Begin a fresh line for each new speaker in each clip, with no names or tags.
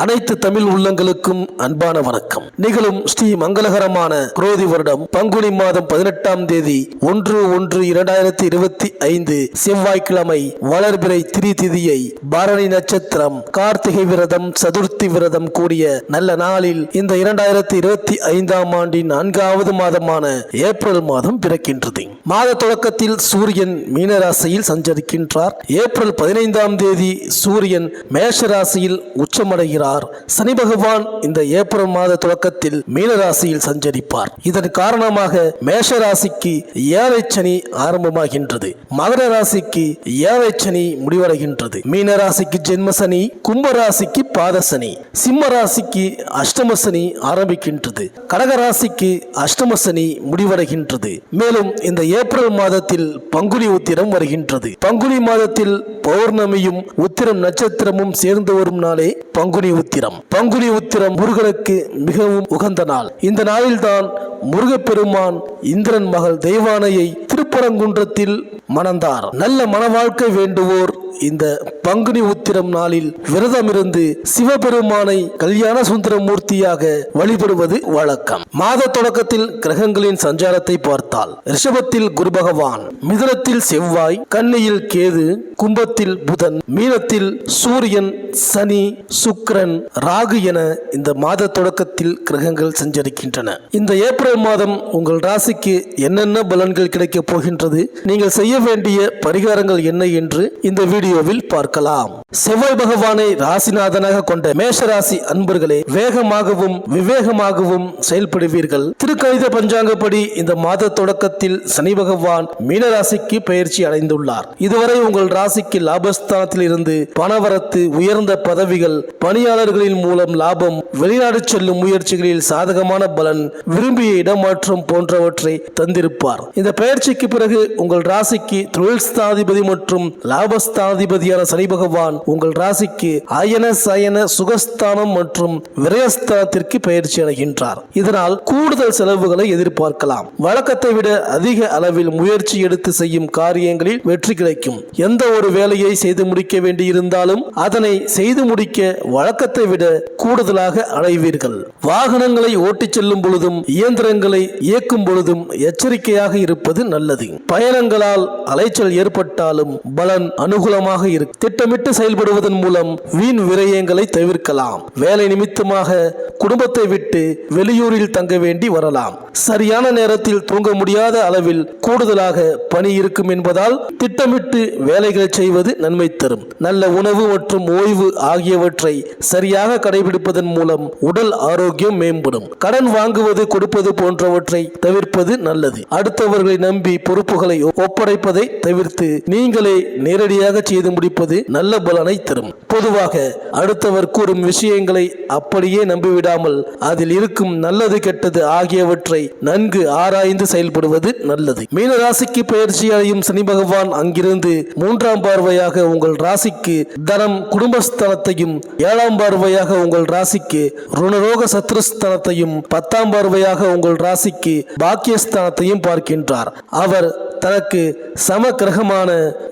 அனைத்து தமிழ் உள்ளங்களுக்கும் அன்பான வணக்கம். நிகழும் ஸ்ரீ மங்களகரமான குரோதி வருடம் பங்குனி மாதம் 18ஆம் தேதி 1/1/2025 செவ்வாய்க்கிழமை வளர்பிறை திதியை பரணி நட்சத்திரம் கார்த்திகை விரதம் சதுர்த்தி விரதம் கூடிய நல்ல நாளில் இந்த 2025ஆம் ஆண்டின் 4வது மாதமான ஏப்ரல் மாதம் பிறக்கின்றது. மாத தொடக்கத்தில் சூரியன் மீனராசியில் சஞ்சரிக்கின்றார். ஏப்ரல் 15ஆம் தேதி சூரியன் மேஷராசியில் உச்சமடைகிறார். சனி பகவான் இந்த ஏப்ரல் மாத தொடக்கத்தில் மீனராசியில் சஞ்சரிப்பார். இதன் காரணமாக மேஷ ராசிக்கு ஏழை சனி ஆரம்பமாகின்றது. மகர ராசிக்கு ஏழை சனி முடிவடைகின்றது. மீன ராசிக்கு ஜென்ம சனி, கும்ப ராசிக்கு பாத சனி, சிம்ம ராசிக்கு அஷ்டம சனி ஆரம்பிக்கின்றது. கடக ராசிக்கு அஷ்டம சனி முடிவடைகின்றது. மேலும் இந்த ஏப்ரல் மாதத்தில் பங்குனி உத்திரம் வருகின்றது. பங்குனி மாதத்தில் பௌர்ணமியும் உத்திரம் நட்சத்திரமும் சேர்ந்து வரும் நாளே பங்குனி உத்திரம். பங்குனி உத்திரம் முருகனுக்கு மிகவும் உகந்த நாள். இந்த நாளில்தான் முருகப்பெருமான் இந்திரன் மகள் தெய்வானையை திருப்பரங்குன்றத்தில் மணந்தார். நல்ல மன வாழ்க்கை வேண்டுவோர் இந்த பங்குனி உத்திரம் நாளில் விரதமிருந்து சிவபெருமானை கல்யாண சுந்தரமூர்த்தியாக வழிபடுவது வழக்கம். மாத தொடக்கத்தில் கிரகங்களின் சஞ்சாரத்தை பார்த்தால் ரிஷபத்தில் குரு பகவான், மிதுனத்தில் செவ்வாய், கன்னியில் கேது, கும்பத்தில் புதன், மீனத்தில் சூரியன், சனி, சுக்கிரன், ராகு என இந்த மாத தொடக்கத்தில் கிரகங்கள் சஞ்சரிக்கின்றன. இந்த ஏப்ரல் மாதம் உங்கள் ராசிக்கு என்னென்ன பலன்கள் கிடைக்கப் போகின்றது, நீங்கள் செய்ய வேண்டிய பரிகாரங்கள் என்ன என்று இந்த வீடியோவில் பார்க்கலாம். செவ்வாய் பகவானை ராசிநாதனாக கொண்ட மேஷராசி அன்பர்களே, வேகமாகவும் விவேகமாகவும் செயல்படுவீர்கள். திருக்கணித பஞ்சாங்கப்படி இந்த மாத தொடக்கத்தில் சனி பகவான் மீனராசிக்கு பயிற்சி அடைந்துள்ளார். இதுவரை உங்கள் ராசிக்கு லாபஸ்தானத்தில் இருந்து பணவரத்து, உயர்ந்த பதவிகள், பணியாளர்களின் மூலம் லாபம், வெளிநாடு செல்லும் முயற்சிகளில் சாதகமான பலன், விரும்பிய இடமாற்றம் போன்றவற்றை தந்திருப்பார். இந்த பயிற்சிக்கு பிறகு உங்கள் ராசிக்கு தொழில் ஸ்தானாதிபதி மற்றும் லாபஸ்தானாதிபதியான சனி பகவான் உங்கள் ராசிக்கு அயன சயன சுகஸ்தானம் மற்றும் விரயஸ்தானத்திற்கு பயிற்சி அடைகின்றார். இதனால் கூடுதல் செலவுகளை எதிர்பார்க்கலாம். வழக்கத்தை விட அதிக அளவில் முயற்சி எடுத்து செய்யும் காரியங்களில் வெற்றி கிடைக்கும். எந்த ஒரு வேலையை செய்து முடிக்க வேண்டியிருந்தாலும் அதனை செய்து முடிக்க வழக்கத்தை விட கூடுதலாக அடைவீர்கள். வாகனங்களை ஓட்டிச் செல்லும் பொழுதும் இயந்திரங்களை இயக்கும் பொழுதும் எச்சரிக்கையாக இருப்பது நல்லது. பயணங்களால் அலைச்சல் ஏற்பட்டாலும் பலன் அனுகூலமாக இருக்கும். திட்டமிட்டு செயல்படுவதன் மூலம் வீண் விரயங்களை தவிர்க்கலாம். வேலை நிமித்தமாக குடும்பத்தை விட்டு வெளியூரில் தங்க வேண்டி வரலாம். சரியான நேரத்தில் தூங்க முடியாத அளவில் கூடுதலாக பணி இருக்கும் என்பதால் திட்டமிட்டு வேலைகளை செய்வது நன்மை தரும். நல்ல உணவு மற்றும் ஓய்வு ஆகியவற்றை சரியாக கடைபிடிப்பதன் மூலம் உடல் ஆரோக்கியம் மேம்படும். கடன் வாங்குவது, கொடுப்பது போன்றவற்றை தவிர்ப்பது நல்லது. அடுத்தவர்களை நம்பி பொறுப்புகளை ஒப்படைப்பதை தவிர்த்து நீங்களே நேரடியாக செய்து முடிப்பது நல்ல பலனை தரும். பொதுவாக அடுத்தவர் கூறும் விஷயங்களை அப்படியே நம்பிவிடாமல் அதில் இருக்கும் நல்லது கெட்டது ஆகியவற்றை நன்கு ஆராய்ந்து செயல்படுவது நல்லது. மீன ராசிக்கு பயிற்சி அடையும் சனி பகவான் அங்கிருந்து 3ஆம் பார்வையாக உங்கள் ராசிக்கு தனம், குடும்பஸ்தானத்தையும், 7ஆம் பார்வையாக உங்கள் ராசிக்கு ருணரோக சத்ருஸ்தானத்தையும், 10ஆம் பார்வையாக உங்கள் ராசிக்கு பாக்கியஸ்தானத்தையும் பார்க்கின்றார். அவர் தனக்கு சம கிரகமான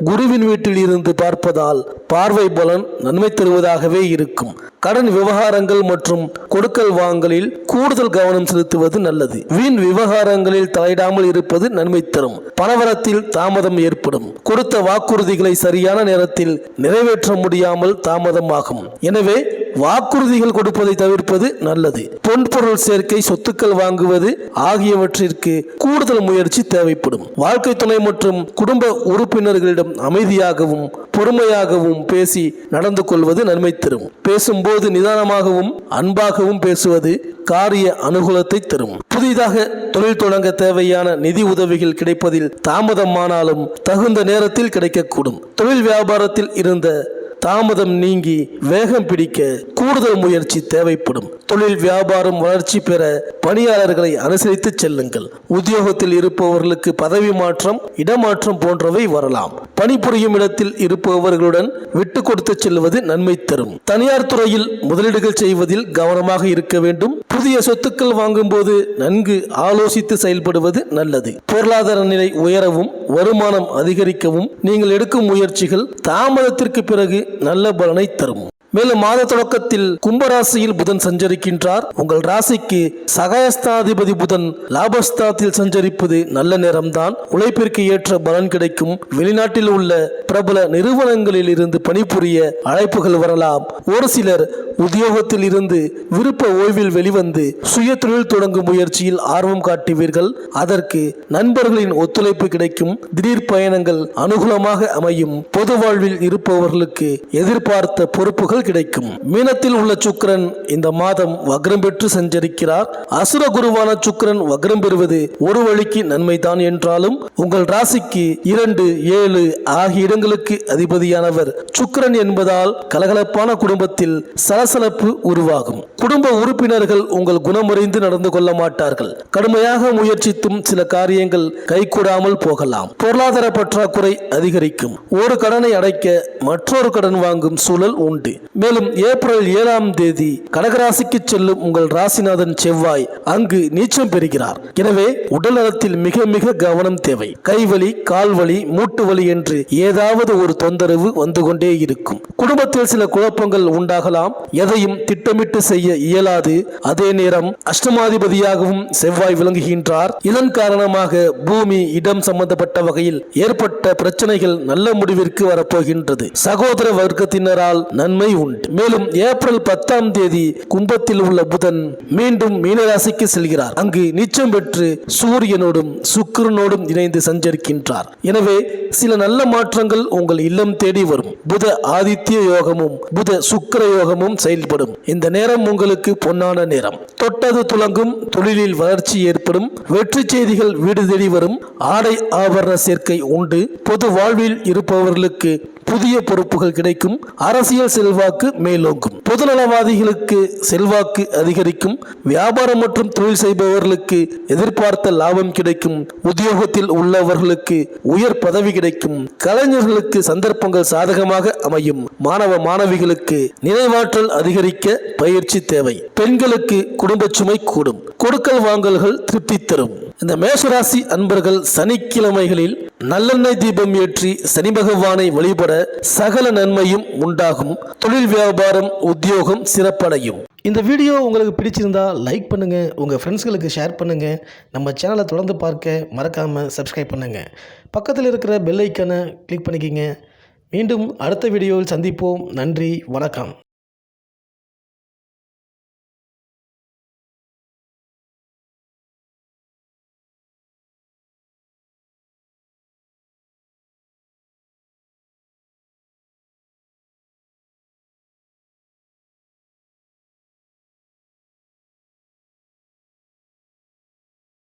குருவின் வீட்டில் இருந்து பார்ப்பதால் பார்வை பலன் நன்மை தருவதாகவே இருக்கும். கடன் விவகாரங்கள் மற்றும் கொடுக்கல் வாங்கலில் கூடுதல் கவனம் செலுத்துவது நல்லது. வீண் விவகாரங்களில் தலையிடாமல் இருப்பது நன்மை தரும். பணவரத்தில் தாமதம் ஏற்படும். கொடுத்த வாக்குறுதிகளை சரியான நேரத்தில் நிறைவேற்ற முடியாமல் தாமதமாகும். எனவே வாக்குறுதிகள் கொடுப்பதை தவிர்ப்பது நல்லது. பொன்பொருள் சேர்க்கை, சொத்துக்கள் வாங்குவது ஆகியவற்றிற்கு கூடுதல் முயற்சி தேவைப்படும். வாழ்க்கை துணை மற்றும் குடும்ப உறுப்பினர்களிடம் அமைதியாகவும் பொறுமையாகவும் பேசி நடந்து கொள்வது நன்மை தரும். பேசும்போது நிதானமாகவும் அன்பாகவும் பேசுவது காரிய அனுகூலத்தை தரும். புதிதாக தொழில் தொடங்க தேவையான நிதி உதவிகள் கிடைப்பதில் தாமதமானாலும் தகுந்த நேரத்தில் கிடைக்கக்கூடும். தொழில் வியாபாரத்தில் இருந்த தாமதம் நீங்கி வேகம் பிடிக்க கூடுதல் முயற்சி தேவைப்படும். தொழில் வியாபாரம் வளர்ச்சி பெற பணியாளர்களை அனுசரித்து செல்லுங்கள். உத்தியோகத்தில் இருப்பவர்களுக்கு பதவி மாற்றம், இடமாற்றம் போன்றவை வரலாம். பணிபுரியும் இடத்தில் இருப்பவர்களுடன் விட்டு கொடுத்து செல்வது நன்மை தரும். தனியார் துறையில் முதலீடுகள் செய்வதில் கவனமாக இருக்க வேண்டும். புதிய சொத்துக்கள் வாங்கும் போது நன்கு ஆலோசித்து செயல்படுவது நல்லது. பொருளாதார நிலை உயரவும் வருமானம் அதிகரிக்கவும் நீங்கள் எடுக்கும் முயற்சிகள் தாமதத்திற்கு பிறகு நல்ல பலனை தரும். மேலும் மாத தொடக்கத்தில் கும்பராசியில் புதன் சஞ்சரிக்கின்றார். உங்கள் ராசிக்கு சகாயஸ்தாதிபதி புதன் லாபஸ்தானத்தில் சஞ்சரிப்பது நல்ல நேரம்தான். உழைப்பிற்கு ஏற்ற பலன் கிடைக்கும். வெளிநாட்டில் உள்ள பிரபல நிறுவனங்களில் இருந்து பணிபுரிய அழைப்புகள் வரலாம். ஒரு சிலர் உத்தியோகத்தில் இருந்து விருப்ப ஓய்வில் வெளிவந்து சுய தொழில் தொடங்கும் முயற்சியில் ஆர்வம் காட்டுவீர்கள். அதற்கு நண்பர்களின் ஒத்துழைப்பு கிடைக்கும். திடீர் பயணங்கள் அனுகூலமாக அமையும். பொது வாழ்வில் இருப்பவர்களுக்கு எதிர்பார்த்த பொறுப்புகள் கிடைக்கும். மீனத்தில் உள்ள சுக்கிரன் இந்த மாதம் வக்ரம் பெற்று சஞ்சரிக்கிறார். அசுர குருவான சுக்கிரன் வக்ரம் பெறுவது ஒரு வழிக்கு நன்மைதான் என்றாலும் உங்கள் ராசிக்கு 2, 7 ஆகிய இடங்களுக்கு அதிபதியானவர் சுக்கிரன் என்பதால் கலகலப்பான குடும்பத்தில் சலசலப்பு உருவாகும். குடும்ப உறுப்பினர்கள் உங்கள் குணமுறைந்து நடந்து கொள்ள மாட்டார்கள். கடுமையாக முயற்சித்தும் சில காரியங்கள் கைகூடாமல் போகலாம். பொருளாதார பற்றாக்குறை அதிகரிக்கும். ஒரு கடனை அடைக்க மற்றொரு கடன் வாங்கும் சூழல் உண்டு. மேலும் ஏப்ரல் 7ஆம் தேதி கடகராசிக்கு செல்லும் உங்கள் ராசிநாதன் செவ்வாய் அங்கு நீச்சம் பெறுகிறார். எனவே உடல் நலத்தில் மிக மிக கவனம் தேவை. கைவலி, கால்வலி, மூட்டு வலி என்று ஏதாவது ஒரு தொந்தரவு வந்து கொண்டே இருக்கும். குடும்பத்தில் சில குழப்பங்கள் உண்டாகலாம். எதையும் திட்டமிட்டு செய்ய இயலாது. அதே நேரம் அஷ்டமாதிபதியாகவும் செவ்வாய் விளங்குகின்றார். இதன் காரணமாக பூமி, இடம் சம்பந்தப்பட்ட வகையில் ஏற்பட்ட பிரச்சனைகள் நல்ல முடிவிற்கு வரப்போகின்றது. சகோதர வர்க்கத்தினரால் நன்மை உண்டு. மேலும் ஏப்ரல் 10ஆம் தேதி கும்பத்தில் உள்ள புதன் மீண்டும் மீனராசிக்கு செல்கிறார். அங்கு நீச்சம் பெற்று சூரியனோடும் சுக்கிரனோடும் இணைந்து சஞ்சரிக்கின்றார். எனவே சில நல்ல மாற்றங்கள் உங்கள் இல்லம் தேடி வரும். புத ஆதித்ய யோகமும் புத சுக்கிர யோகமும் செயல்படும். இந்த நேரம் உங்களுக்கு பொன்னான நேரம். தொட்டது துலங்கும். தொழிலில் வளர்ச்சி ஏற்படும். வெற்றி செய்திகள் வீடு தேடி வரும். ஆடை ஆபரண சேர்க்கை உண்டு. பொது வாழ்வில் இருப்பவர்களுக்கு புதிய பொறுப்புகள் கிடைக்கும். அரசியல் செல்வாக்கு மேலோங்கும். பொதுநலவாதிகளுக்கு செல்வாக்கு அதிகரிக்கும். வியாபாரம் மற்றும் தொழில் செய்பவர்களுக்கு எதிர்பார்த்த லாபம் கிடைக்கும். உத்தியோகத்தில் உள்ளவர்களுக்கு உயர் பதவி கிடைக்கும். கலைஞர்களுக்கு சந்தர்ப்பங்கள் சாதகமாக அமையும். மாணவ மாணவிகளுக்கு நினைவாற்றல் அதிகரிக்க பயிற்சி தேவை. பெண்களுக்கு குடும்ப சுமை கூடும். கொடுக்கல் வாங்கல்கள் திருப்தி தரும். இந்த மேஷராசி அன்பர்கள் சனிக்கிழமைகளில் நல்லெண்ணெய் தீபம் ஏற்றி சனி பகவானை வழிபட சகல நன்மையும் உண்டாகும். தொழில், வியாபாரம், உத்தியோகம் சிறப்படையும். இந்த வீடியோ உங்களுக்கு பிடிச்சிருந்தா லைக் பண்ணுங்க, உங்க ஃப்ரெண்ட்ஸ்களுக்கு ஷேர் பண்ணுங்க. நம்ம சேனலை தொடர்ந்து பார்க்க மறக்காம சப்ஸ்கிரைப் பண்ணுங்க. பக்கத்தில் இருக்கிற பெல் ஐக்கானை கிளிக் பண்ணிக்கிங்க. மீண்டும் அடுத்த வீடியோவில் சந்திப்போம். நன்றி, வணக்கம்.